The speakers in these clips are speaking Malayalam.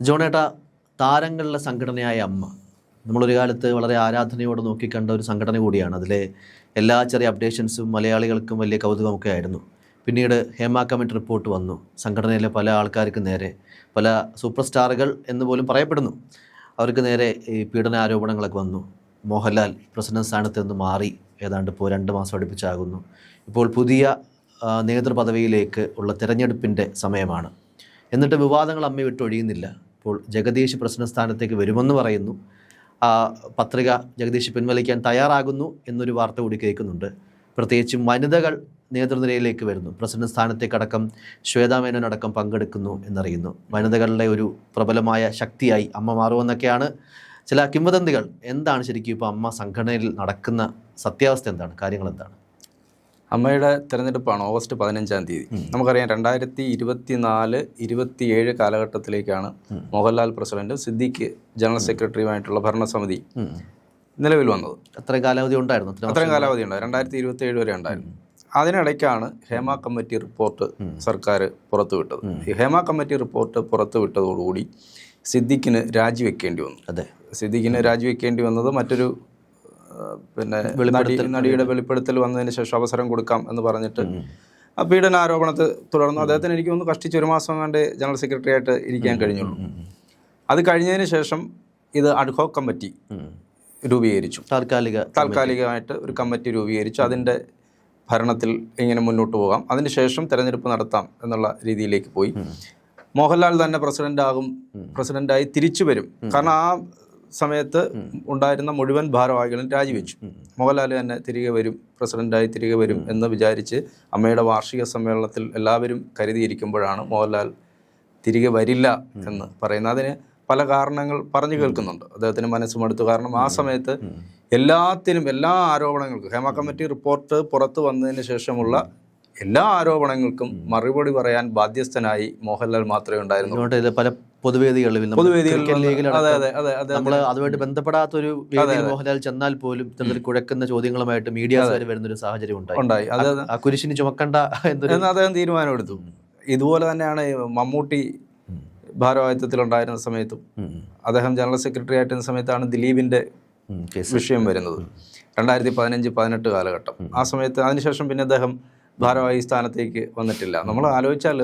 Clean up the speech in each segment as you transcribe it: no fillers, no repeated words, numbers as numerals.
ജോണേട്ട, താരങ്ങളുടെ സംഘടനയായ അമ്മ നമ്മളൊരു കാലത്ത് വളരെ ആരാധനയോടെ നോക്കിക്കണ്ട ഒരു സംഘടന കൂടിയാണ്. അതിലെ എല്ലാ ചെറിയ അപ്ഡേഷൻസും മലയാളികൾക്കും വലിയ കൗതുകമൊക്കെ ആയിരുന്നു. പിന്നീട് ഹേമ കമ്മിറ്റി റിപ്പോർട്ട് വന്നു. സംഘടനയിലെ പല ആൾക്കാർക്ക് നേരെ, പല സൂപ്പർ സ്റ്റാറുകൾ എന്ന് പോലും പറയപ്പെടുന്നു, അവർക്ക് നേരെ ഈ പീഡനാരോപണങ്ങളൊക്കെ വന്നു. മോഹൻലാൽ പ്രസിഡന്റ് സ്ഥാനത്ത് നിന്ന് മാറി ഏതാണ്ട് ഇപ്പോൾ 2 മാസം അടുപ്പിച്ചാകുന്നു. ഇപ്പോൾ പുതിയ നേതൃപദവിയിലേക്ക് ഉള്ള തിരഞ്ഞെടുപ്പിൻ്റെ സമയമാണ്. എന്നിട്ട് വിവാദങ്ങൾ അമ്മ വിട്ടൊഴിയുന്നില്ല. ഇപ്പോൾ ജഗദീഷ് പ്രസിഡന്റ് സ്ഥാനത്തേക്ക് വരുമെന്ന് പറയുന്നു. പത്രിക ജഗദീഷ് പിൻവലിക്കാൻ തയ്യാറാകുന്നു എന്നൊരു വാർത്ത കൂടി കേൾക്കുന്നുണ്ട്. പ്രത്യേകിച്ചും വനിതകൾ നേതൃനിരയിലേക്ക് വരുന്നു. പ്രസിഡന്റ് സ്ഥാനത്തേക്കടക്കം ശ്വേതാ മേനോനടക്കം പങ്കെടുക്കുന്നു എന്നറിയുന്നു. വനിതകളുടെ ഒരു പ്രബലമായ ശക്തിയായി അമ്മ മാറുമെന്നൊക്കെയാണ് ചില കിംവദന്തികൾ. എന്താണ് ശരിക്കും ഇപ്പോൾ അമ്മ സംഘടനയിൽ നടക്കുന്ന സത്യാവസ്ഥ? എന്താണ് കാര്യങ്ങൾ? എന്താണ്? അമ്മയുടെ തിരഞ്ഞെടുപ്പാണ് ഓഗസ്റ്റ് 15-ാം തീയതി. നമുക്കറിയാം 2024-27 കാലഘട്ടത്തിലേക്കാണ് മോഹൻലാൽ പ്രസിഡന്റ്, സിദ്ദിഖ് ജനറൽ സെക്രട്ടറിയുമായിട്ടുള്ള ഭരണസമിതി നിലവിൽ വന്നത്. അത്രയും കാലാവധി ഉണ്ടായിരുന്നു. 2027 വരെ ഉണ്ടായിരുന്നു. അതിനിടയ്ക്കാണ് ഹേമ കമ്മിറ്റി റിപ്പോർട്ട് സർക്കാർ പുറത്തുവിട്ടത്. ഈ ഹേമ കമ്മിറ്റി റിപ്പോർട്ട് പുറത്തുവിട്ടതോടുകൂടി സിദ്ദിഖിന് രാജിവെക്കേണ്ടി വന്നു. സിദ്ദിഖിന് രാജിവെക്കേണ്ടി വന്നത് മറ്റൊരു നടിയുടെ വെളിപ്പെടുത്തൽ വന്നതിന് ശേഷം അവസരം കൊടുക്കാം എന്ന് പറഞ്ഞിട്ട് പീഡനാരോപണത്തെ തുടർന്നു. അദ്ദേഹത്തിന് എനിക്ക് തോന്നുന്നു കഷ്ടിച്ച് 1 മാസം കണ്ട് ജനറൽ സെക്രട്ടറി ആയിട്ട് ഇരിക്കാൻ കഴിഞ്ഞുള്ളൂ. അത് കഴിഞ്ഞതിന് ശേഷം ഇത് അഡ്ഹോക് കമ്മിറ്റി രൂപീകരിച്ചു. താൽക്കാലികമായിട്ട് ഒരു കമ്മിറ്റി രൂപീകരിച്ചു. അതിൻ്റെ ഭരണത്തിൽ ഇങ്ങനെ മുന്നോട്ട് പോകാം, അതിന് ശേഷം തെരഞ്ഞെടുപ്പ് നടത്താം എന്നുള്ള രീതിയിലേക്ക് പോയി. മോഹൻലാൽ തന്നെ പ്രസിഡന്റായി തിരിച്ചു വരും. കാരണം ആ സമയത്ത് ഉണ്ടായിരുന്ന മുഴുവൻ ഭാരവാഹികളും രാജിവെച്ചു. മോഹൻലാൽ തന്നെ പ്രസിഡന്റായി തിരികെ വരും എന്ന് വിചാരിച്ച് അമ്മയുടെ വാർഷിക സമ്മേളനത്തിൽ എല്ലാവരും കരുതിയിരിക്കുമ്പോഴാണ് മോഹൻലാൽ തിരികെ വരില്ല എന്ന് പറയുന്നത്. അതിന് പല കാരണങ്ങൾ പറഞ്ഞു കേൾക്കുന്നുണ്ട്. അദ്ദേഹത്തിന് മനസ്സുമടുത്തു. കാരണം ആ സമയത്ത് എല്ലാ ആരോപണങ്ങൾക്കും, ഹേമ കമ്മിറ്റി റിപ്പോർട്ട് പുറത്തു വന്നതിന് ശേഷമുള്ള എല്ലാ ആരോപണങ്ങൾക്കും മറുപടി പറയാൻ ബാധ്യസ്ഥനായി മോഹൻലാൽ മാത്രമേ ഉണ്ടായിരുന്നുള്ളൂ. പല പൊതുവേദികളിൽ നമ്മൾ അതുമായിട്ട് ബന്ധപ്പെടാത്തൊരു വേദിയിൽ മോഹൻലാൽ ചെന്നാൽ പോലും കുഴക്കുന്ന ചോദ്യങ്ങളുമായിട്ട് മീഡിയാസ് വരെ വരുന്നൊരു സാഹചര്യം ഉണ്ടായി. ആ കുരിശിന് ചുമക്കണ്ട എന്ന് അദ്ദേഹം തീരുമാനമെടുത്തു. ഇതുപോലെ തന്നെയാണ് മമ്മൂട്ടി ഭാരവാഹിത്വത്തിലുണ്ടായിരുന്ന സമയത്തും അദ്ദേഹം ജനറൽ സെക്രട്ടറി ആയിരുന്ന സമയത്താണ് ദിലീപിൻ്റെ വിഷയം വരുന്നത്. 2015-18 കാലഘട്ടം. ആ സമയത്ത് അതിനുശേഷം പിന്നെ അദ്ദേഹം ഭാരവാഹി സ്ഥാനത്തേക്ക് വന്നിട്ടില്ല. നമ്മൾ ആലോചിച്ചാൽ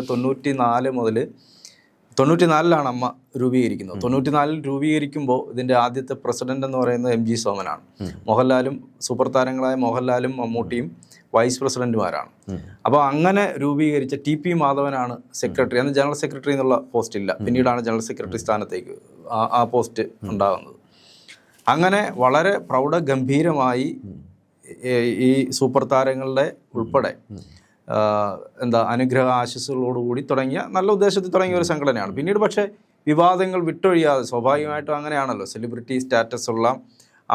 94-ലാണ് അമ്മ രൂപീകരിക്കുന്നത്. 94 രൂപീകരിക്കുമ്പോൾ ഇതിൻ്റെ ആദ്യത്തെ പ്രസിഡന്റ് എന്ന് പറയുന്നത് MG സോമനാണ്. മോഹൻലാലും സൂപ്പർ താരങ്ങളായ മോഹൻലാലും മമ്മൂട്ടിയും വൈസ് പ്രസിഡന്റുമാരാണ്. അപ്പോൾ അങ്ങനെ രൂപീകരിച്ച TP മാധവനാണ് സെക്രട്ടറി. അന്ന് ജനറൽ സെക്രട്ടറി എന്നുള്ള പോസ്റ്റ് ഇല്ല. പിന്നീടാണ് ജനറൽ സെക്രട്ടറി സ്ഥാനത്തേക്ക് ആ പോസ്റ്റ് ഉണ്ടാകുന്നത്. അങ്ങനെ വളരെ പ്രൗഢഗംഭീരമായി ഈ സൂപ്പർ താരങ്ങളുടെ ഉൾപ്പെടെ അനുഗ്രഹ ആശസ്സുകളോടുകൂടി തുടങ്ങിയ, നല്ല ഉദ്ദേശത്തിൽ തുടങ്ങിയ ഒരു സംഘടനയാണ്. പിന്നീട് പക്ഷേ വിവാദങ്ങൾ വിട്ടൊഴിയാതെ, സ്വാഭാവികമായിട്ടും അങ്ങനെയാണല്ലോ, സെലിബ്രിറ്റി സ്റ്റാറ്റസ് ഉള്ള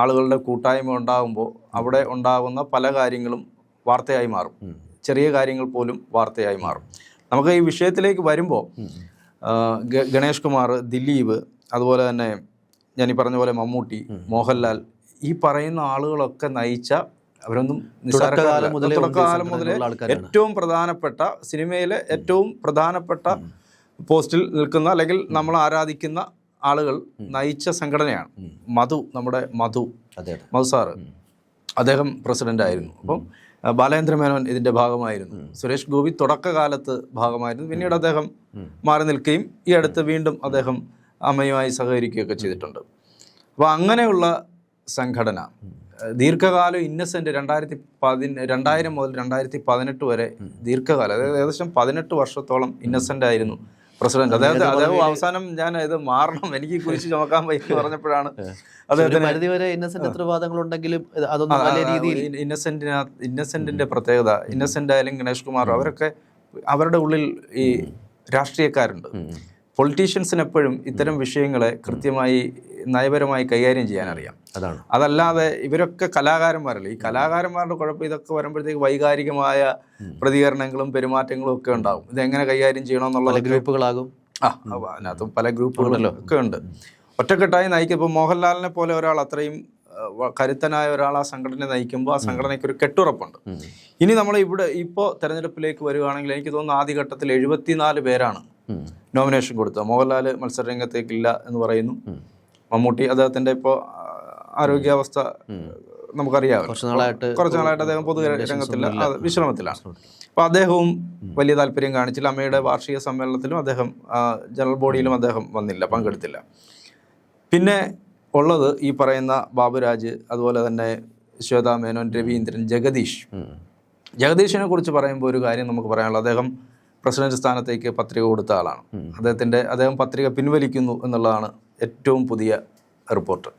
ആളുകളുടെ കൂട്ടായ്മ ഉണ്ടാകുമ്പോൾ അവിടെ ഉണ്ടാകുന്ന പല കാര്യങ്ങളും വാർത്തയായി മാറും. ചെറിയ കാര്യങ്ങൾ പോലും വാർത്തയായി മാറും. നമുക്ക് ഈ വിഷയത്തിലേക്ക് വരുമ്പോൾ ഗണേഷ് കുമാർ, ദിലീപ്, അതുപോലെ തന്നെ ഞാൻ ഈ പറഞ്ഞ പോലെ മമ്മൂട്ടി, മോഹൻലാൽ, ഈ പറയുന്ന ആളുകളൊക്കെ നയിച്ച, അവരൊന്നും തുടക്കകാലം മുതലേ ഏറ്റവും പ്രധാനപ്പെട്ട, സിനിമയിലെ ഏറ്റവും പ്രധാനപ്പെട്ട പോസ്റ്റിൽ നിൽക്കുന്ന, അല്ലെങ്കിൽ നമ്മൾ ആരാധിക്കുന്ന ആളുകൾ നയിച്ച സംഘടനയാണ്. നമ്മുടെ മധു സാറ്, അദ്ദേഹം പ്രസിഡന്റ് ആയിരുന്നു. അപ്പം ബാലേന്ദ്ര മേനോൻ ഇതിൻ്റെ ഭാഗമായിരുന്നു. സുരേഷ് ഗോപി തുടക്കകാലത്ത് ഭാഗമായിരുന്നു. പിന്നീട് അദ്ദേഹം മാറി നിൽക്കുകയും ഈ അടുത്ത് വീണ്ടും അദ്ദേഹം അമ്മയുമായി സഹകരിക്കുകയൊക്കെ ചെയ്തിട്ടുണ്ട്. അപ്പോൾ അങ്ങനെയുള്ള സംഘടന ദീർഘകാലം ഇന്നസെൻ്റ് 2000 മുതൽ 2018 വരെ ദീർഘകാലം, അതായത് ഏകദേശം 18 വർഷത്തോളം ഇന്നസെൻ്റ് ആയിരുന്നു പ്രസിഡന്റ്. അദ്ദേഹം അവസാനം ഞാൻ ഇത് മാറണം, എനിക്ക് കുറിച്ച് ചുമക്കാൻ പറ്റും പറഞ്ഞപ്പോഴാണ് ഇന്നസെന്റിന്റെ പ്രത്യേകത. ഇന്നസെന്റ് ആയാലും ഗണേഷ് കുമാർ, അവരൊക്കെ അവരുടെ ഉള്ളിൽ ഈ രാഷ്ട്രീയക്കാരുണ്ട്. പൊളിറ്റീഷ്യൻസിന് എപ്പോഴും ഇത്തരം വിഷയങ്ങളെ കൃത്യമായി നയപരമായി കൈകാര്യം ചെയ്യാൻ അറിയാം. അതല്ലാതെ ഇവരൊക്കെ കലാകാരന്മാരല്ലേ. ഈ കലാകാരന്മാരുടെ കുഴപ്പം ഇതൊക്കെ വരുമ്പോഴത്തേക്ക് വൈകാരികമായ പ്രതികരണങ്ങളും പെരുമാറ്റങ്ങളും ഒക്കെ ഉണ്ടാകും. ഇതെങ്ങനെ കൈകാര്യം ചെയ്യണമെന്നുള്ള ഗ്രൂപ്പുകളാകും. അതിനകത്തും പല ഗ്രൂപ്പുകളല്ലോ ഒക്കെ ഉണ്ട്. ഒറ്റക്കെട്ടായി നയിക്കും. ഇപ്പോൾ മോഹൻലാലിനെ പോലെ ഒരാൾ, അത്രയും കരുത്തനായ ഒരാൾ ആ സംഘടന നയിക്കുമ്പോൾ ആ സംഘടനയ്ക്ക് ഒരു കെട്ടുറപ്പുണ്ട്. ഇനി നമ്മൾ ഇപ്പോൾ തെരഞ്ഞെടുപ്പിലേക്ക് വരികയാണെങ്കിൽ എനിക്ക് തോന്നുന്നു ആദ്യഘട്ടത്തിൽ 74 പേരാണ് നോമിനേഷൻ കൊടുത്തത്. മോഹൻലാൽ മത്സരരംഗത്തേക്കില്ല എന്ന് പറയുന്നു. മമ്മൂട്ടി അദ്ദേഹത്തിൻ്റെ ഇപ്പോൾ ആരോഗ്യാവസ്ഥ നമുക്കറിയാമല്ലോ, കുറച്ച് നാളായിട്ട് അദ്ദേഹം പൊതുരംഗത്തില്ല, വിശ്രമത്തിലാണ്. അപ്പോൾ അദ്ദേഹവും വലിയ താല്പര്യം കാണിച്ചില്ല. അമ്മയുടെ വാർഷിക സമ്മേളനത്തിലും അദ്ദേഹം ജനറൽ ബോഡിയിലും അദ്ദേഹം വന്നില്ല, പങ്കെടുത്തില്ല. പിന്നെ ഉള്ളത് ഈ പറയുന്ന ബാബുരാജ്, അതുപോലെ തന്നെ ശ്വേതാ മേനോൻ, രവീന്ദ്രൻ, ജഗദീഷിനെ കുറിച്ച് പറയുമ്പോൾ ഒരു കാര്യം നമുക്ക് പറയാനുള്ളത്, അദ്ദേഹം പ്രസിഡന്റ് സ്ഥാനത്തേക്ക് പത്രിക കൊടുത്ത ആളാണ്. അദ്ദേഹം പത്രിക പിൻവലിക്കുന്നു എന്നുള്ളതാണ് ഏറ്റവും പുതിയ റിപ്പോർട്ട്.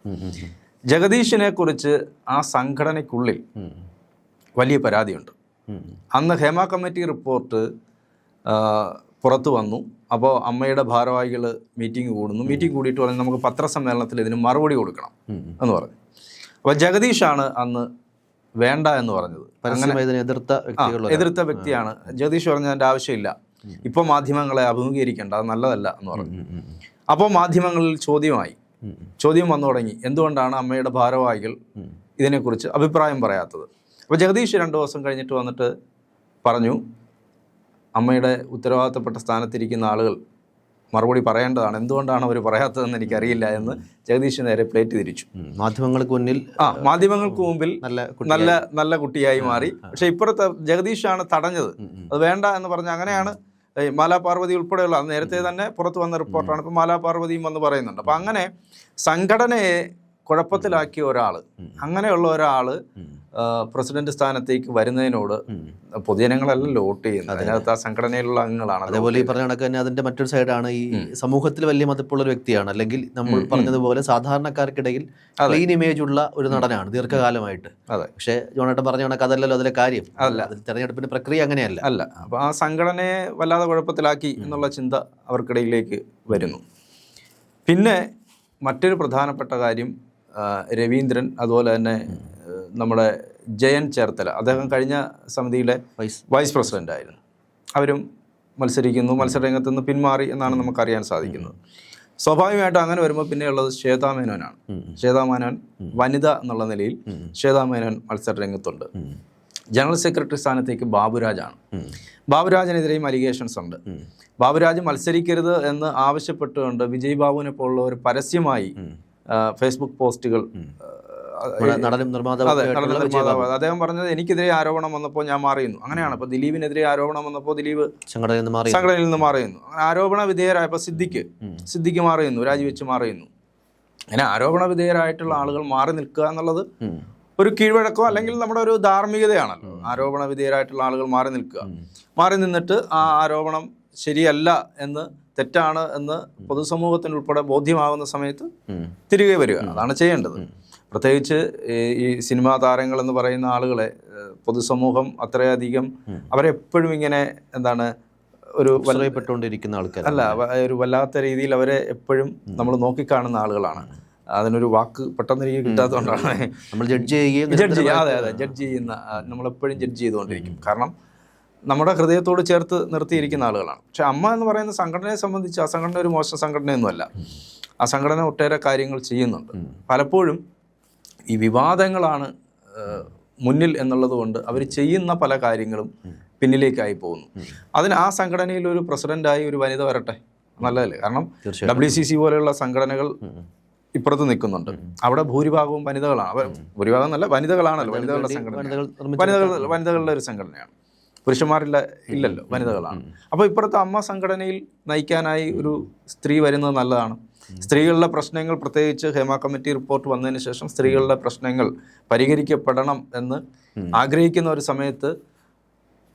ജഗദീഷിനെ കുറിച്ച് ആ സംഘടനയ്ക്കുള്ളിൽ വലിയ പരാതിയുണ്ട്. അന്ന് ഹേമ കമ്മിറ്റി റിപ്പോർട്ട് പുറത്തു വന്നു. അപ്പോൾ അമ്മയുടെ ഭാരവാഹികൾ മീറ്റിംഗ് കൂടുന്നു. മീറ്റിംഗ് കൂടിയിട്ട് പറഞ്ഞു നമുക്ക് പത്രസമ്മേളനത്തിൽ ഇതിന് മറുപടി കൊടുക്കണം എന്ന് പറഞ്ഞു. അപ്പോൾ ജഗദീഷാണ് അന്ന് വേണ്ട എന്ന് പറഞ്ഞത്. അങ്ങനെ എതിർത്ത വ്യക്തിയാണ് ജഗദീഷ്. പറഞ്ഞ അതിൻ്റെ ആവശ്യമില്ല, ഇപ്പോൾ മാധ്യമങ്ങളെ അഭിമുഖീകരിക്കേണ്ട, അത് നല്ലതല്ല എന്ന് പറഞ്ഞു. അപ്പോൾ മാധ്യമങ്ങളിൽ ചോദ്യം വന്നു തുടങ്ങി, എന്തുകൊണ്ടാണ് അമ്മയുടെ ഭാരവാഹികൾ ഇതിനെക്കുറിച്ച് അഭിപ്രായം പറയാത്തത്. അപ്പോൾ ജഗദീഷ് 2 ദിവസം കഴിഞ്ഞിട്ട് വന്നിട്ട് പറഞ്ഞു, അമ്മയുടെ ഉത്തരവാദിത്തപ്പെട്ട സ്ഥാനത്തിരിക്കുന്ന ആളുകൾ മറുപടി പറയേണ്ടതാണ്, എന്തുകൊണ്ടാണ് അവർ പറയാത്തതെന്ന് എനിക്കറിയില്ല എന്ന് ജഗദീഷ് നേരെ പ്ലേറ്റ് തിരിച്ചു. മാധ്യമങ്ങൾക്ക് മുമ്പിൽ നല്ല കുട്ടിയായി മാറി. പക്ഷെ ഇപ്പുറത്തെ ജഗദീഷാണ് തടഞ്ഞത്. അത് വേണ്ട എന്ന് പറഞ്ഞ അങ്ങനെയാണ് മാലാപാർവതി ഉൾപ്പെടെയുള്ള നേരത്തെ തന്നെ പുറത്തു വന്ന റിപ്പോർട്ടാണ്. ഇപ്പോൾ മാലാപാർവതിയും വന്ന് പറയുന്നുണ്ട്. അപ്പം അങ്ങനെ സംഘടനയെ കുഴപ്പത്തിലാക്കിയ ഒരാൾ, അങ്ങനെയുള്ള ഒരാൾ പ്രസിഡന്റ് സ്ഥാനത്തേക്ക് വരുന്നതിനോട് പൊതുജനങ്ങളല്ലല്ലോ വോട്ട് ചെയ്യുന്നത്, അതിനകത്ത് ആ സംഘടനയിലുള്ള അംഗങ്ങളാണ്. അതേപോലെ ഈ പറഞ്ഞ കണക്ക് തന്നെ അതിന്റെ മറ്റൊരു സൈഡാണ്, ഈ സമൂഹത്തിൽ വലിയ മതിപ്പുള്ള ഒരു വ്യക്തിയാണ്, അല്ലെങ്കിൽ നമ്മൾ പറഞ്ഞതുപോലെ സാധാരണക്കാർക്കിടയിൽ ക്ലീൻ ഇമേജ് ഉള്ള ഒരു നടനാണ് ദീർഘകാലമായിട്ട്. പക്ഷേ ജോണേട്ടൻ പറഞ്ഞ കണക്ക് അതല്ലല്ലോ അതിലെ കാര്യം. തെരഞ്ഞെടുപ്പിന്റെ പ്രക്രിയ അങ്ങനെയല്ല. അപ്പോൾ ആ സംഘടനയെ വല്ലാതെ കുഴപ്പത്തിലാക്കി എന്നുള്ള ചിന്ത അവർക്കിടയിലേക്ക് വരുന്നു. പിന്നെ മറ്റൊരു പ്രധാനപ്പെട്ട കാര്യം, രവീന്ദ്രൻ, അതുപോലെ തന്നെ നമ്മുടെ ജയൻ ചേർത്തല, അദ്ദേഹം കഴിഞ്ഞ സമിതിയിലെ വൈസ് പ്രസിഡന്റ് ആയിരുന്നു. അവരും മത്സരരംഗത്ത് നിന്ന് പിന്മാറി എന്നാണ് നമുക്കറിയാൻ സാധിക്കുന്നത്. സ്വാഭാവികമായിട്ടും അങ്ങനെ വരുമ്പോൾ പിന്നെയുള്ളത് ശ്വേതാ മേനോനാണ്. ശ്വേതാ മേനോൻ വനിത എന്നുള്ള നിലയിൽ ശ്വേതാ മേനോൻ മത്സരരംഗത്തുണ്ട്. ജനറൽ സെക്രട്ടറി സ്ഥാനത്തേക്ക് ബാബുരാജാണ്. ബാബുരാജിനെതിരെയും അലിഗേഷൻസ് ഉണ്ട്. ബാബുരാജ് മത്സരിക്കരുത് എന്ന് ആവശ്യപ്പെട്ടുകൊണ്ട് വിജയ് ബാബുവിനെ പോലുള്ള ഒരു പരസ്യമായി ഫേസ്ബുക്ക് പോസ്റ്റുകൾ, അദ്ദേഹം പറഞ്ഞത് എനിക്കെതിരെ ആരോപണം വന്നപ്പോൾ ഞാൻ മാറിയുന്നു. അങ്ങനെയാണ്. ഇപ്പോൾ ദിലീപിനെതിരെ ആരോപണം വന്നപ്പോൾ ദിലീപ് സംഘടനയിൽ നിന്ന് മാറിയുന്നു. ആരോപണ വിധേയരായപ്പോൾ സിദ്ദിഖ് മാറിയുന്നു, രാജിവെച്ച് മാറിയുന്നു. അങ്ങനെ ആരോപണ വിധേയരായിട്ടുള്ള ആളുകൾ മാറി നിൽക്കുക എന്നുള്ളത് ഒരു കീഴ്വഴക്കോ അല്ലെങ്കിൽ നമ്മുടെ ഒരു ധാർമ്മികതയാണല്ലോ. ആരോപണ വിധേയരായിട്ടുള്ള ആളുകൾ മാറി നിന്നിട്ട് ആ ആരോപണം ശരിയല്ല എന്ന്, തെറ്റാണ് എന്ന് പൊതുസമൂഹത്തിനുൾപ്പെടെ ബോധ്യമാകുന്ന സമയത്ത് തിരികെ വരിക, അതാണ് ചെയ്യേണ്ടത്. പ്രത്യേകിച്ച് ഈ സിനിമാ താരങ്ങൾ എന്ന് പറയുന്ന ആളുകളെ പൊതുസമൂഹം അത്രയധികം അവരെപ്പോഴും ഇങ്ങനെ ഒരു വലയപ്പെട്ടുകൊണ്ടിരിക്കുന്ന ആൾക്കാർ അല്ല, ഒരു വല്ലാത്ത രീതിയിൽ അവരെ എപ്പോഴും നമ്മൾ നോക്കിക്കാണുന്ന ആളുകളാണ്. അതിനൊരു വാക്ക് പെട്ടെന്ന് എനിക്ക് കിട്ടാത്തതുകൊണ്ടാണ് നമ്മൾ ജഡ്ജ് ചെയ്യുന്ന, നമ്മളെപ്പോഴും ജഡ്ജ് ചെയ്തുകൊണ്ടിരിക്കും. കാരണം നമ്മുടെ ഹൃദയത്തോട് ചേർത്ത് നിർത്തിയിരിക്കുന്ന ആളുകളാണ്. പക്ഷെ അമ്മ എന്ന് പറയുന്ന സംഘടനയെ സംബന്ധിച്ച് ആ സംഘടന ഒരു മോശം സംഘടനയൊന്നുമല്ല. ആ സംഘടന ഒട്ടേറെ കാര്യങ്ങൾ ചെയ്യുന്നുണ്ട്. പലപ്പോഴും ഈ വിവാദങ്ങളാണ് മുന്നിൽ എന്നുള്ളത് കൊണ്ട് അവർ ചെയ്യുന്ന പല കാര്യങ്ങളും പിന്നിലേക്കായി പോകുന്നു. അതിന് ആ സംഘടനയിൽ ഒരു പ്രസിഡന്റായി ഒരു വനിത വരട്ടെ, നല്ലതല്ലേ? കാരണം WCC പോലെയുള്ള സംഘടനകൾ ഇപ്പുറത്ത് നിൽക്കുന്നുണ്ട്. അവിടെ ഭൂരിഭാഗവും വനിതകളാണ്. ഭൂരിഭാഗം എന്നല്ല, വനിതകളാണല്ലോ. വനിതകളുടെ സംഘടന, വനിതകളുടെ ഒരു സംഘടനയാണ്. ഇല്ലല്ലോ, വനിതകളാണ്. അപ്പോൾ ഇപ്പുറത്തെ അമ്മ സംഘടനയിൽ നയിക്കാനായി ഒരു സ്ത്രീ വരുന്നത് നല്ലതാണ്. സ്ത്രീകളുടെ പ്രശ്നങ്ങൾ, പ്രത്യേകിച്ച് ഹേമ കമ്മിറ്റി റിപ്പോർട്ട് വന്നതിന് ശേഷം സ്ത്രീകളുടെ പ്രശ്നങ്ങൾ പരിഹരിക്കപ്പെടണം എന്ന് ആഗ്രഹിക്കുന്ന ഒരു സമയത്ത്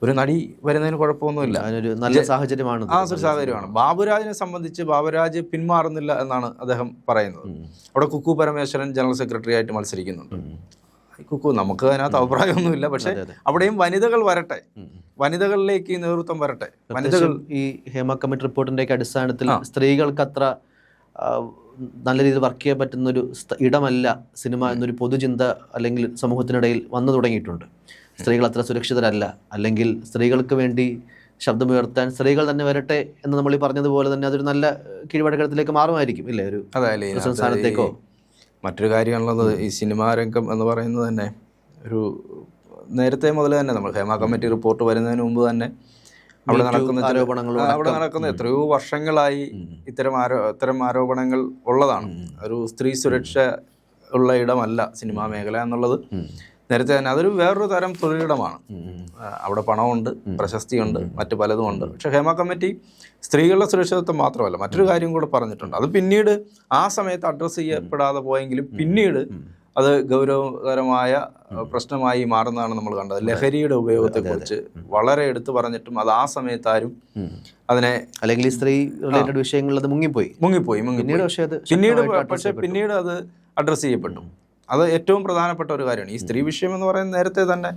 ഒരു നടി വരുന്നതിന് കുഴപ്പമൊന്നുമില്ല. നല്ല സാഹചര്യമാണ്. സാഹചര്യമാണ്. ബാബുരാജിനെ സംബന്ധിച്ച് ബാബുരാജ് പിന്മാറുന്നില്ല എന്നാണ് അദ്ദേഹം പറയുന്നത്. അവിടെ കുക്കു പരമേശ്വരൻ ജനറൽ സെക്രട്ടറി ആയിട്ട് മത്സരിക്കുന്നുണ്ട്. കുക്കു, നമുക്ക് അതിനകത്ത് അഭിപ്രായമൊന്നുമില്ല. പക്ഷെ അവിടെയും വനിതകൾ വരട്ടെ, വനിതകളിലേക്ക് ഈ നേതൃത്വം വരട്ടെ. വനിതകൾ ഈ ഹേമ കമ്മിറ്റി റിപ്പോർട്ടിന്റെ അടിസ്ഥാനത്തിൽ സ്ത്രീകൾക്ക് അത്ര നല്ല രീതിയിൽ വർക്ക് ചെയ്യാൻ പറ്റുന്നൊരു ഇടമല്ല സിനിമ എന്നൊരു പൊതുചിന്ത അല്ലെങ്കിൽ സമൂഹത്തിനിടയിൽ വന്നു തുടങ്ങിയിട്ടുണ്ട്. സ്ത്രീകൾ അത്ര സുരക്ഷിതരല്ല, അല്ലെങ്കിൽ സ്ത്രീകൾക്ക് വേണ്ടി ശബ്ദമുയർത്താൻ സ്ത്രീകൾ തന്നെ വരട്ടെ എന്ന് നമ്മൾ ഈ പറഞ്ഞതുപോലെ തന്നെ അതൊരു നല്ല കീഴ്വഴക്കത്തിലേക്ക് മാറുമായിരിക്കും, ഇല്ലേ? ഒരു സ്ഥാനത്തേക്കോ. മറ്റൊരു കാര്യമുള്ളത്, ഈ സിനിമാ രംഗം എന്ന് പറയുന്നത് തന്നെ ഒരു നേരത്തെ മുതൽ തന്നെ നമ്മൾ ഹേമ കമ്മിറ്റി റിപ്പോർട്ട് വരുന്നതിന് മുമ്പ് തന്നെ അവിടെ നടക്കുന്ന ആരോപണങ്ങളും അവിടെ നടക്കുന്ന എത്രയോ വർഷങ്ങളായി ഇത്തരം ആരോപണങ്ങൾ ഉള്ളതാണ്. ഒരു സ്ത്രീ സുരക്ഷ ഉള്ള ഇടമല്ല സിനിമാ മേഖല എന്നുള്ളത് നേരത്തെ തന്നെ അതൊരു വേറൊരു തരം തൊഴിലിടമാണ്. അവിടെ പണമുണ്ട്, പ്രശസ്തിയുണ്ട്, മറ്റു പലതുമുണ്ട്. പക്ഷെ ഹേമ കമ്മിറ്റി സ്ത്രീകളുടെ സുരക്ഷിതത്വം മാത്രമല്ല മറ്റൊരു കാര്യം കൂടെ പറഞ്ഞിട്ടുണ്ട്. അത് പിന്നീട് ആ സമയത്ത് അഡ്രസ്സ് ചെയ്യപ്പെടാതെ പോയെങ്കിലും പിന്നീട് അത് ഗൗരവകരമായ പ്രശ്നമായി മാറുന്നതാണ് നമ്മൾ കണ്ടത്. ലഹരിയുടെ ഉപയോഗത്തെക്കുറിച്ച് വളരെ എടുത്തു പറഞ്ഞിട്ടും അത് ആ സമയത്ത് ആരും അതിനെ അല്ലെങ്കിൽ സ്ത്രീ റിലേറ്റഡ് വിഷയങ്ങളിൽ അത് മുങ്ങിപ്പോയി. പിന്നീട് അത് അഡ്രസ്സ് ചെയ്യപ്പെട്ടു. അത് ഏറ്റവും പ്രധാനപ്പെട്ട ഒരു കാര്യമാണ്. ഈ സ്ത്രീ വിഷയം എന്ന് പറയുന്നത് നേരത്തെ തന്നെ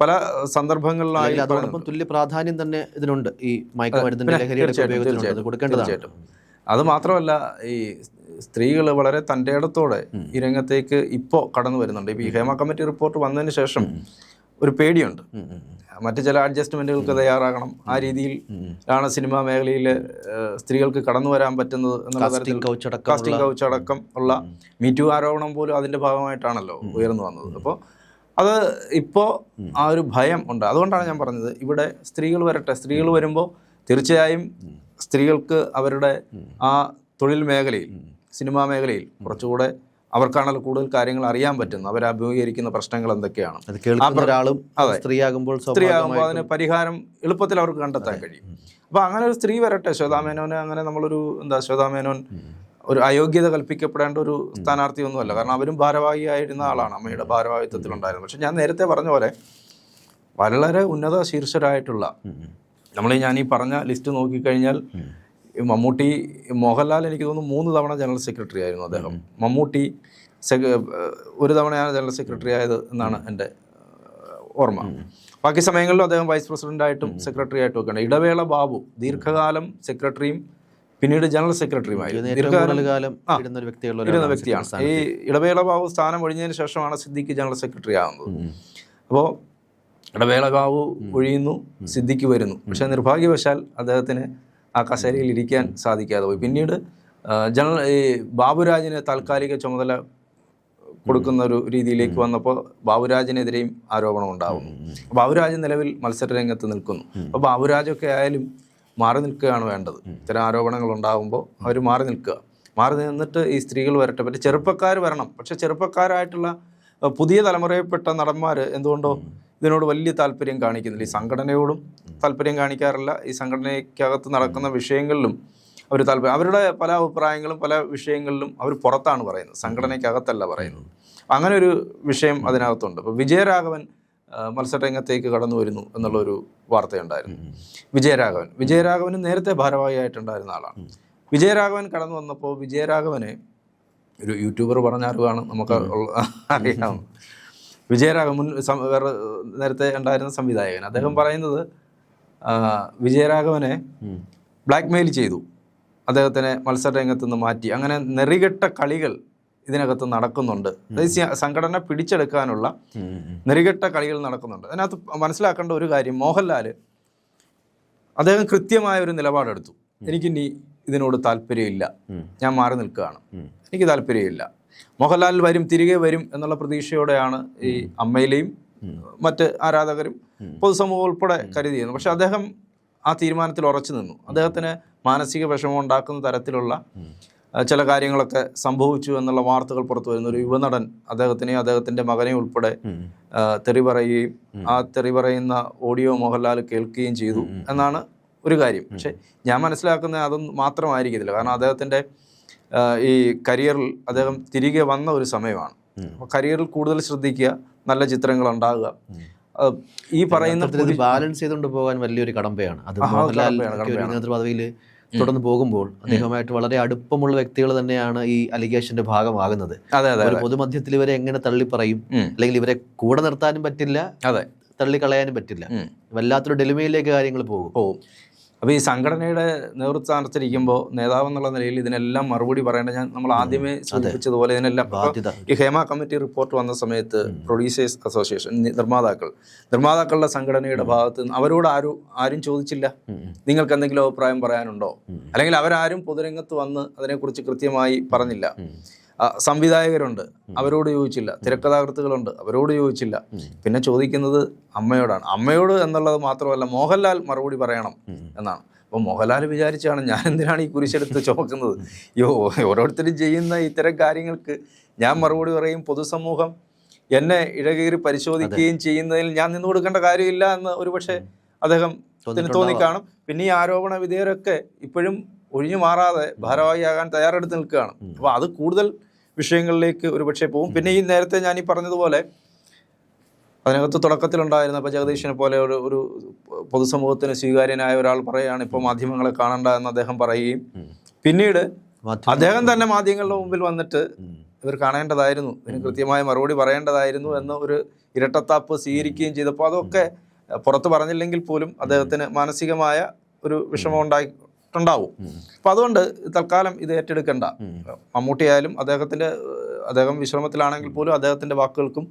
പല സന്ദർഭങ്ങളിലായി അതോടൊപ്പം തുല്യ പ്രാധാന്യം തന്നെ ഇതിനുണ്ട്. ഈ മയക്കുമരുന്നിന്റെ ലഹരിയുടെ തീർച്ചയായിട്ടും. അത് മാത്രമല്ല ഈ സ്ത്രീകൾ വളരെ തൻ്റെ ഇടത്തോടെ ഈ രംഗത്തേക്ക് ഇപ്പോൾ കടന്നു വരുന്നുണ്ട്. ഇപ്പോൾ ഈ ഹേമ കമ്മിറ്റി റിപ്പോർട്ട് വന്നതിന് ശേഷം ഒരു പേടിയുണ്ട്. മറ്റു ചില അഡ്ജസ്റ്റ്മെന്റുകൾക്ക് തയ്യാറാകണം. ആ രീതിയിൽ ആണ് സിനിമാ മേഖലയിൽ സ്ത്രീകൾക്ക് കടന്നു വരാൻ പറ്റുന്നത് എന്നുള്ള തരത്തിൽ കാസ്റ്റിംഗ് കൗച്ച് അടക്കം ഉള്ള മീറ്റു ആരോപണം പോലും അതിന്റെ ഭാഗമായിട്ടാണല്ലോ ഉയർന്നു വന്നത്. അപ്പോൾ അത് ഇപ്പോൾ ആ ഒരു ഭയം ഉണ്ട്. അതുകൊണ്ടാണ് ഞാൻ പറഞ്ഞത് ഇവിടെ സ്ത്രീകൾ വരട്ടെ. സ്ത്രീകൾ വരുമ്പോൾ തീർച്ചയായും സ്ത്രീകൾക്ക് അവരുടെ ആ തൊഴിൽ മേഖലയിൽ, സിനിമാ മേഖലയിൽ കുറച്ചുകൂടെ അവർക്കാണല്ലോ കൂടുതൽ കാര്യങ്ങൾ അറിയാൻ പറ്റുന്നത്. അവർ അഭിമുഖീകരിക്കുന്ന പ്രശ്നങ്ങൾ എന്തൊക്കെയാണ്. സ്ത്രീയാകുമ്പോൾ അതിന് പരിഹാരം എളുപ്പത്തിൽ അവർക്ക് കണ്ടെത്താൻ കഴിയും. അപ്പോൾ അങ്ങനെ ഒരു സ്ത്രീ വരട്ടെ. ശ്വേതാമേനോനെ അങ്ങനെ നമ്മളൊരു ശ്വേതാമേനോൻ ഒരു അയോഗ്യത കൽപ്പിക്കപ്പെടേണ്ട ഒരു സ്ഥാനാർത്ഥിയൊന്നുമല്ല. കാരണം അവരും ഭാരവാഹിയായിരുന്ന ആളാണ്, അമ്മയുടെ ഭാരവാഹിത്വത്തിലുണ്ടായിരുന്നു. പക്ഷെ ഞാൻ നേരത്തെ പറഞ്ഞ പോലെ വളരെ ഉന്നത ശീർഷരായിട്ടുള്ള ഞാൻ ഈ പറഞ്ഞ ലിസ്റ്റ് നോക്കിക്കഴിഞ്ഞാൽ മമ്മൂട്ടി, മോഹൻലാൽ എനിക്ക് തോന്നുന്നു 3 തവണ ജനറൽ സെക്രട്ടറി ആയിരുന്നു അദ്ദേഹം. മമ്മൂട്ടി ഒരു തവണയാണ് ജനറൽ സെക്രട്ടറി ആയത് എന്നാണ് എൻ്റെ ഓർമ്മ. ബാക്കി സമയങ്ങളിലും അദ്ദേഹം വൈസ് പ്രസിഡന്റായിട്ടും സെക്രട്ടറി ആയിട്ടും ഒക്കെയാണ്. ഇടവേള ബാബു ദീർഘകാലം സെക്രട്ടറിയും പിന്നീട് ജനറൽ സെക്രട്ടറിയുമായി ഇരുന്ന വ്യക്തിയാണ്. ഈ ഇടവേള ബാബു സ്ഥാനം ഒഴിഞ്ഞതിന് ശേഷമാണ് സിദ്ദിഖ് ജനറൽ സെക്രട്ടറി ആകുന്നത്. അപ്പോൾ ഇടവേള ബാബു ഒഴിയുന്നു, സിദ്ദിഖ് വരുന്നു. പക്ഷേ നിർഭാഗ്യവശാൽ അദ്ദേഹത്തിന് ആ കസേരയിൽ ഇരിക്കാൻ സാധിക്കാതെ പോയി. പിന്നീട് ഈ ബാബുരാജിന് താൽക്കാലിക ചുമതല കൊടുക്കുന്ന ഒരു രീതിയിലേക്ക് വന്നപ്പോൾ ബാബുരാജിനെതിരെയും ആരോപണം ഉണ്ടാകുന്നു. ബാബുരാജ് നിലവിൽ മത്സര രംഗത്ത് നിൽക്കുന്നു. അപ്പോൾ ബാബുരാജൊക്കെ ആയാലും മാറി നിൽക്കുകയാണ് വേണ്ടത്. ഇത്തരം ആരോപണങ്ങൾ ഉണ്ടാകുമ്പോൾ അവർ മാറി നിന്നിട്ട് ഈ സ്ത്രീകൾ വരട്ടെ. പറ്റി ചെറുപ്പക്കാർ വരണം. പക്ഷെ ചെറുപ്പക്കാരായിട്ടുള്ള പുതിയ തലമുറയിൽപ്പെട്ട നടന്മാർ എന്തുകൊണ്ടോ ഇതിനോട് വലിയ താല്പര്യം കാണിക്കുന്നില്ല. ഈ സംഘടനയോടും താല്പര്യം കാണിക്കാറില്ല. ഈ സംഘടനയ്ക്കകത്ത് നടക്കുന്ന വിഷയങ്ങളിലും അവർ അവരുടെ പല അഭിപ്രായങ്ങളും പല വിഷയങ്ങളിലും അവർ പുറത്താണ് പറയുന്നത്, സംഘടനയ്ക്കകത്തല്ല പറയുന്നത്. അങ്ങനെ ഒരു വിഷയം അതിനകത്തുണ്ട്. ഇപ്പോൾ വിജയരാഘവൻ മത്സരരംഗത്തേക്ക് കടന്നു വരുന്നു എന്നുള്ളൊരു വാർത്തയുണ്ടായിരുന്നു. വിജയരാഘവന് നേരത്തെ ഭാരവാഹിയായിട്ടുണ്ടായിരുന്ന ആളാണ്. വിജയരാഘവൻ കടന്നു വന്നപ്പോൾ വിജയരാഘവന് ഒരു യൂട്യൂബർ പറഞ്ഞ അറിവാണ് നമുക്ക് അറിയാം. വിജയരാഘവൻ വേറെ നേരത്തെ ഉണ്ടായിരുന്ന സംവിധായകൻ, അദ്ദേഹം പറയുന്നത് വിജയരാഘവനെ ബ്ലാക്ക്മെയിൽ ചെയ്തു, അദ്ദേഹത്തിനെ മത്സരരംഗത്ത് നിന്ന് മാറ്റി. അങ്ങനെ നെറികെട്ട കളികൾ ഇതിനകത്ത് നടക്കുന്നുണ്ട്. അതായത് സംഘടന പിടിച്ചെടുക്കാനുള്ള നെറികെട്ട കളികൾ നടക്കുന്നുണ്ട്. അതിനകത്ത് മനസ്സിലാക്കേണ്ട ഒരു കാര്യം, മോഹൻലാൽ അദ്ദേഹം കൃത്യമായ ഒരു നിലപാടെടുത്തു. എനിക്കിനി ഇതിനോട് താല്പര്യമില്ല, ഞാൻ മാറി നിൽക്കുകയാണ്, എനിക്ക് താല്പര്യമില്ല. മോഹൻലാൽ തിരികെ വരും എന്നുള്ള പ്രതീക്ഷയോടെയാണ് ഈ അമ്മയിലെയും മറ്റ് ആരാധകരും പൊതുസമൂഹം ഉൾപ്പെടെ കരുതിയിരുന്നു. പക്ഷെ അദ്ദേഹം ആ തീരുമാനത്തിൽ ഉറച്ചു നിന്നു. അദ്ദേഹത്തിന് മാനസിക വിഷമം ഉണ്ടാക്കുന്ന തരത്തിലുള്ള ചില കാര്യങ്ങളൊക്കെ സംഭവിച്ചു എന്നുള്ള വാർത്തകൾ പുറത്തു വരുന്ന ഒരു യുവനടൻ അദ്ദേഹത്തിനെയും അദ്ദേഹത്തിൻ്റെ മകനെയും ഉൾപ്പെടെ തെറി പറയുകയും ആ തെറി പറയുന്ന ഓഡിയോ മോഹൻലാൽ കേൾക്കുകയും ചെയ്തു എന്നാണ് ഒരു കാര്യം. പക്ഷെ ഞാൻ മനസ്സിലാക്കുന്നത് അതൊന്നും മാത്രമായിരിക്കത്തില്ല. കാരണം അദ്ദേഹത്തിൻ്റെ ഈ കരിയറിൽ അദ്ദേഹം തിരികെ വന്ന ഒരു സമയമാണ്. അപ്പോൾ കരിയറിൽ കൂടുതൽ ശ്രദ്ധിക്കുക, നല്ല ചിത്രങ്ങൾ ഉണ്ടാകുക. ഈ പറയുന്ന ബാലൻസ് ചെയ്തുകൊണ്ട് പോകാൻ വലിയൊരു കടമ്പയാണ് അത്. നേതൃത്വ പദവിയിൽ തുടർന്ന് പോകുമ്പോൾ അദ്ദേഹമായിട്ട് വളരെ അടുപ്പമുള്ള വ്യക്തികൾ തന്നെയാണ് ഈ അലിഗേഷന്റെ ഭാഗമാകുന്നത്. ഒരു പൊതുമധ്യത്തിൽ ഇവരെ എങ്ങനെ തള്ളി പറയും, അല്ലെങ്കിൽ ഇവരെ കൂടെ നിർത്താനും പറ്റില്ല, തള്ളിക്കളയാനും പറ്റില്ല. വല്ലാത്തൊരു ഡെലിമയിലേക്ക് കാര്യങ്ങൾ പോകും. അപ്പോൾ ഈ സംഘടനയുടെ നേതൃസ്ഥാനത്തിരിക്കുമ്പോൾ നേതാവ് എന്നുള്ള നിലയിൽ ഇതിനെല്ലാം മറുപടി പറയേണ്ട നമ്മൾ ആദ്യമേ സൂചിപ്പിച്ചതുപോലെ ഇതിനെല്ലാം ഈ ഹേമ കമ്മിറ്റി റിപ്പോർട്ട് വന്ന സമയത്ത് പ്രൊഡ്യൂസേഴ്സ് അസോസിയേഷൻ, നിർമ്മാതാക്കളുടെ സംഘടനയുടെ ഭാഗത്ത് നിന്ന് അവരോട് ആരും ചോദിച്ചില്ല നിങ്ങൾക്ക് എന്തെങ്കിലും അഭിപ്രായം പറയാനുണ്ടോ, അല്ലെങ്കിൽ അവരാരും പൊതുരംഗത്ത് വന്ന് അതിനെക്കുറിച്ച് കൃത്യമായി പറഞ്ഞില്ല. സംവിധായകരുണ്ട്, അവരോട് ചോദിച്ചില്ല. തിരക്കഥാകൃത്തുകളുണ്ട്, അവരോട് ചോദിച്ചില്ല. പിന്നെ ചോദിക്കുന്നത് അമ്മയോടാണ്. അമ്മയോട് എന്നുള്ളത് മാത്രമല്ല, മോഹൻലാൽ മറുപടി പറയണം എന്നാണ്. അപ്പോൾ മോഹൻലാൽ വിചാരിച്ചാണ് ഞാൻ എന്തിനാണ് ഈ കുരിശെടുത്ത് ചുമക്കുന്നത്? ഓരോരുത്തരും ചെയ്യുന്ന ഇത്തരം കാര്യങ്ങൾക്ക് ഞാൻ മറുപടി പറയും, പൊതുസമൂഹം എന്നെ ഇഴകീറി പരിശോധിക്കുകയും ചെയ്യുന്നതിൽ ഞാൻ നിന്നു കൊടുക്കേണ്ട കാര്യമില്ല എന്ന് ഒരുപക്ഷെ അദ്ദേഹത്തിന് തോന്നിക്കാണും. പിന്നെ ഈ ആരോപണ വിധേയരൊക്കെ ഇപ്പോഴും ഒഴിഞ്ഞു മാറാതെ ഭാരവാഹിയാകാൻ തയ്യാറെടുത്ത് നിൽക്കുകയാണ്. അപ്പോൾ അത് കൂടുതൽ വിഷയങ്ങളിലേക്ക് ഒരുപക്ഷെ പോകും. പിന്നെ ഈ നേരത്തെ ഞാൻ ഈ പറഞ്ഞതുപോലെ അതിനകത്ത് തുടക്കത്തിലുണ്ടായിരുന്ന ഇപ്പോൾ ജഗദീഷിനെ പോലെ ഒരു പൊതുസമൂഹത്തിന് സ്വീകാര്യനായ ഒരാൾ പറയുകയാണ് ഇപ്പോൾ മാധ്യമങ്ങളെ കാണണ്ട എന്ന് അദ്ദേഹം പറയുകയും പിന്നീട് അദ്ദേഹം തന്നെ മാധ്യമങ്ങളുടെ മുമ്പിൽ വന്നിട്ട് ഇവർ കാണേണ്ടതായിരുന്നു, ഇതിന് കൃത്യമായ മറുപടി പറയേണ്ടതായിരുന്നു എന്ന ഒരു ഇരട്ടത്താപ്പ് സ്വീകരിക്കുകയും ചെയ്തപ്പോൾ അതൊക്കെ പുറത്ത് പറഞ്ഞില്ലെങ്കിൽ പോലും അദ്ദേഹത്തിന് മാനസികമായ ഒരു വിഷമം ഉണ്ടാവും. അപ്പം അതുകൊണ്ട് തൽക്കാലം ഇത് ഏറ്റെടുക്കേണ്ട. മമ്മൂട്ടിയായാലും അദ്ദേഹം വിശ്രമത്തിലാണെങ്കിൽ പോലും അദ്ദേഹത്തിൻ്റെ വാക്കുകൾക്കും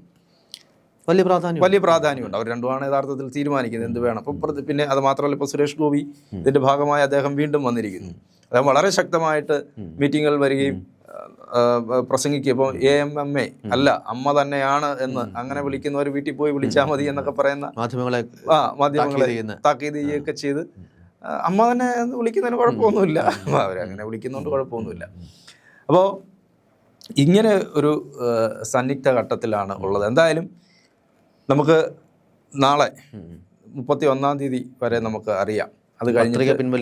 വലിയ പ്രാധാന്യമുണ്ട്. അവർ രണ്ടുമാണ് യഥാർത്ഥത്തിൽ തീരുമാനിക്കുന്നത് എന്ത് വേണം. അപ്പം പിന്നെ അത് മാത്രമല്ല, ഇപ്പോൾ സുരേഷ് ഗോപി ഇതിൻ്റെ ഭാഗമായി അദ്ദേഹം വീണ്ടും വന്നിരിക്കുന്നു. അദ്ദേഹം വളരെ ശക്തമായിട്ട് മീറ്റിങ്ങുകൾ വരികയും പ്രസംഗിക്കുക. ഇപ്പോൾ AMMA അല്ല, അമ്മ തന്നെയാണ് എന്ന് അങ്ങനെ വിളിക്കുന്നവർ വീട്ടിൽ പോയി വിളിച്ചാൽ മതി എന്നൊക്കെ പറയുന്ന മാധ്യമങ്ങളെ താക്കീത് ചെയ്യുകയൊക്കെ ചെയ്ത് അമ്മ തന്നെ വിളിക്കുന്നതിന് കുഴപ്പമൊന്നുമില്ല, അവരങ്ങനെ വിളിക്കുന്നതുകൊണ്ട് കുഴപ്പമൊന്നുമില്ല. അപ്പോൾ ഇങ്ങനെ ഒരു സന്നിഗ്ധ ഘട്ടത്തിലാണ് ഉള്ളത്. എന്തായാലും നമുക്ക് നാളെ 31-ാം തീയതി വരെ നമുക്ക് അറിയാം. അത് കഴിഞ്ഞ്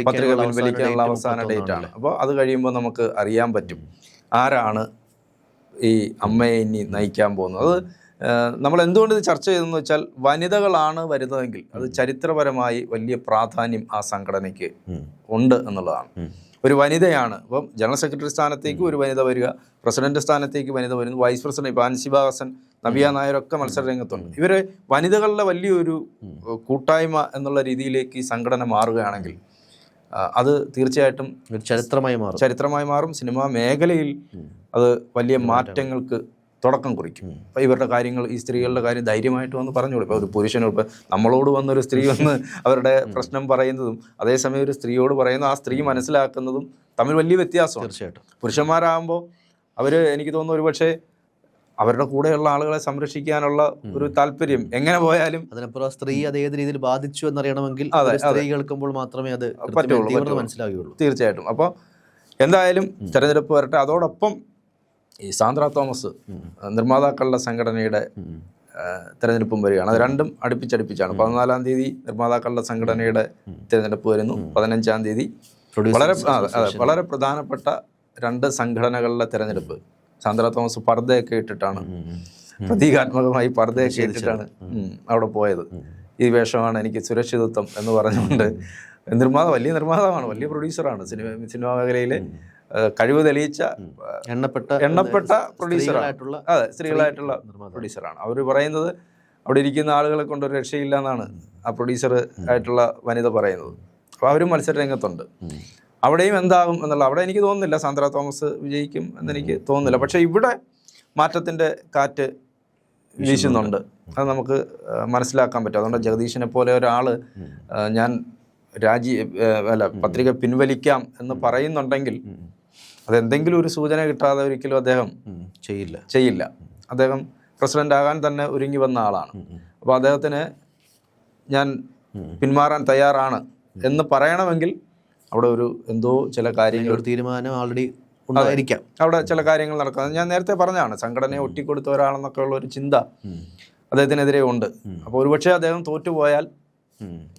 പത്രിക പിൻവലിക്കാനുള്ള അവസാന ഡേറ്റ് ആണ്. അപ്പോൾ അത് കഴിയുമ്പോൾ നമുക്ക് അറിയാൻ പറ്റും ആരാണ് ഈ അമ്മയെ ഇനി നയിക്കാൻ പോകുന്നത്. അത് നമ്മൾ എന്തുകൊണ്ട് ഇത് ചർച്ച ചെയ്തെന്ന് വെച്ചാൽ, വനിതകളാണ് വരുന്നതെങ്കിൽ അത് ചരിത്രപരമായി വലിയ പ്രാധാന്യം ആ സംഘടനയ്ക്ക് ഉണ്ട് എന്നുള്ളതാണ്. ഒരു വനിതയാണ് ഇപ്പം ജനറൽ സെക്രട്ടറി സ്ഥാനത്തേക്ക് ഒരു വനിത വരിക, പ്രസിഡന്റ് സ്ഥാനത്തേക്ക് വനിത വരുന്നു, വൈസ് പ്രസിഡന്റ് ഇപ്പോൾ അൻസിബ ഹസൻ, നബിയ നായരൊക്കെ മത്സര രംഗത്തുണ്ട്. ഇവർ വനിതകളുടെ വലിയൊരു കൂട്ടായ്മ എന്നുള്ള രീതിയിലേക്ക് ഈ സംഘടന മാറുകയാണെങ്കിൽ അത് തീർച്ചയായിട്ടും ചരിത്രമായി മാറും. സിനിമാ മേഖലയിൽ അത് വലിയ മാറ്റങ്ങൾക്ക് തുടക്കം കുറിക്കും. അപ്പോൾ ഇവരുടെ കാര്യങ്ങൾ, ഈ സ്ത്രീകളുടെ കാര്യം ധൈര്യമായിട്ട് വന്ന് പറഞ്ഞോളൂ. ഇപ്പോൾ ഒരു പുരുഷനോട്, ഇപ്പോൾ നമ്മളോട് വന്നൊരു സ്ത്രീ വന്ന് അവരുടെ പ്രശ്നം പറയുന്നതും അതേസമയം ഒരു സ്ത്രീയോട് പറയുന്ന ആ സ്ത്രീ മനസ്സിലാക്കുന്നതും തമ്മിൽ വലിയ വ്യത്യാസമാണ്. തീർച്ചയായിട്ടും പുരുഷന്മാരാകുമ്പോൾ അവർ, എനിക്ക് തോന്നുന്നു, ഒരുപക്ഷെ അവരുടെ കൂടെയുള്ള ആളുകളെ സംരക്ഷിക്കാനുള്ള ഒരു താല്പര്യം എങ്ങനെ പോയാലും, അതിനപ്പുറം സ്ത്രീ അത് ഏത് രീതിയിൽ ബാധിച്ചു എന്നറിയണമെങ്കിൽ സ്ത്രീ കേൾക്കുമ്പോൾ മാത്രമേ അത് പറ്റുള്ളൂ, മനസ്സിലാവുകയുള്ളൂ. തീർച്ചയായിട്ടും. അപ്പോൾ എന്തായാലും തെരഞ്ഞെടുപ്പ് വരട്ടെ. അതോടൊപ്പം ഈ സാന്ദ്ര തോമസ് നിർമ്മാതാക്കളുടെ സംഘടനയുടെ തിരഞ്ഞെടുപ്പും വരികയാണ്. അത് രണ്ടും അടുപ്പിച്ചടുപ്പിച്ചാണ്. 14-ാം തീയതി നിർമ്മാതാക്കളുടെ സംഘടനയുടെ തിരഞ്ഞെടുപ്പ് വരുന്നു. 15-ാം തീയതി വളരെ പ്രധാനപ്പെട്ട 2 സംഘടനകളുടെ തിരഞ്ഞെടുപ്പ്. സാന്ദ്ര തോമസ് പർദ്ദയൊക്കെ ഇട്ടിട്ടാണ്, പ്രതീകാത്മകമായി പർദ്ദയൊക്കെ ഇട്ടിട്ടാണ് അവിടെ പോയത്. ഈ വേഷമാണ് എനിക്ക് സുരക്ഷിതത്വം എന്ന് പറഞ്ഞുകൊണ്ട് വലിയ നിർമ്മാതാവാണ്, വലിയ പ്രൊഡ്യൂസറാണ്, സിനിമാ മേഖലയിലെ കഴിവ് തെളിയിച്ച എണ്ണപ്പെട്ട പ്രൊഡ്യൂസറായിട്ടുള്ള സ്ത്രീകളായിട്ടുള്ള പ്രൊഡ്യൂസറാണ്. അവർ പറയുന്നത് അവിടെ ഇരിക്കുന്ന ആളുകളെ കൊണ്ടൊരു രക്ഷയില്ല എന്നാണ് ആ പ്രൊഡ്യൂസർ ആയിട്ടുള്ള വനിത പറയുന്നത്. അപ്പോൾ അവരും മത്സര രംഗത്തുണ്ട്. അവിടെയും എന്താകും എന്നുള്ള, അവിടെ എനിക്ക് തോന്നുന്നില്ല സാന്ദ്ര തോമസ് വിജയിക്കും എന്നെനിക്ക് തോന്നുന്നില്ല. പക്ഷേ ഇവിടെ മാറ്റത്തിൻ്റെ കാറ്റ് വീശുന്നുണ്ട്, അത് നമുക്ക് മനസ്സിലാക്കാൻ പറ്റും. അതുകൊണ്ട് ജഗദീഷിനെ പോലെ ഒരാൾ ഞാൻ പത്രിക പിൻവലിക്കാം എന്ന് പറയുന്നുണ്ടെങ്കിൽ അതെന്തെങ്കിലും ഒരു സൂചന കിട്ടാതെ ഒരിക്കലും അദ്ദേഹം ചെയ്യില്ല. അദ്ദേഹം പ്രസിഡന്റ് ആകാൻ തന്നെ ഒരുങ്ങി വന്ന ആളാണ്. അപ്പോൾ അദ്ദേഹത്തിന് ഞാൻ പിന്മാറാൻ തയ്യാറാണ് എന്ന് പറയണമെങ്കിൽ അവിടെ എന്തോ ചില കാര്യങ്ങൾ, ഒരു തീരുമാനം ആൾറെഡി ഉണ്ടായിരിക്കാം, അവിടെ ചില കാര്യങ്ങൾ നടക്കുന്നത്. ഞാൻ നേരത്തെ പറഞ്ഞതാണ്, സംഘടനയെ ഒറ്റിക്കൊടുത്ത ഒരാളെന്നൊക്കെ ഉള്ള ഒരു ചിന്ത അദ്ദേഹത്തിനെതിരെ ഉണ്ട്. അപ്പോൾ ഒരുപക്ഷെ അദ്ദേഹം തോറ്റുപോയാൽ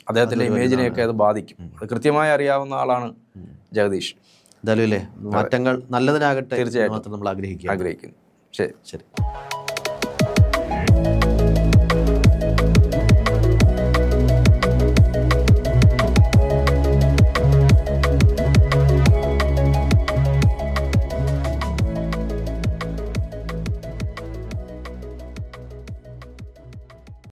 അദ്ദേഹത്തിന്റെ ഇമേജിനെയൊക്കെ അത് ബാധിക്കും. അത് കൃത്യമായി അറിയാവുന്ന ആളാണ് ജഗദീഷ്. എന്തായാലും മാറ്റങ്ങൾ നല്ലതിനാകട്ടെ തീർച്ചയായിട്ടും നമ്മൾ ആഗ്രഹിക്കുന്നു. ശരി.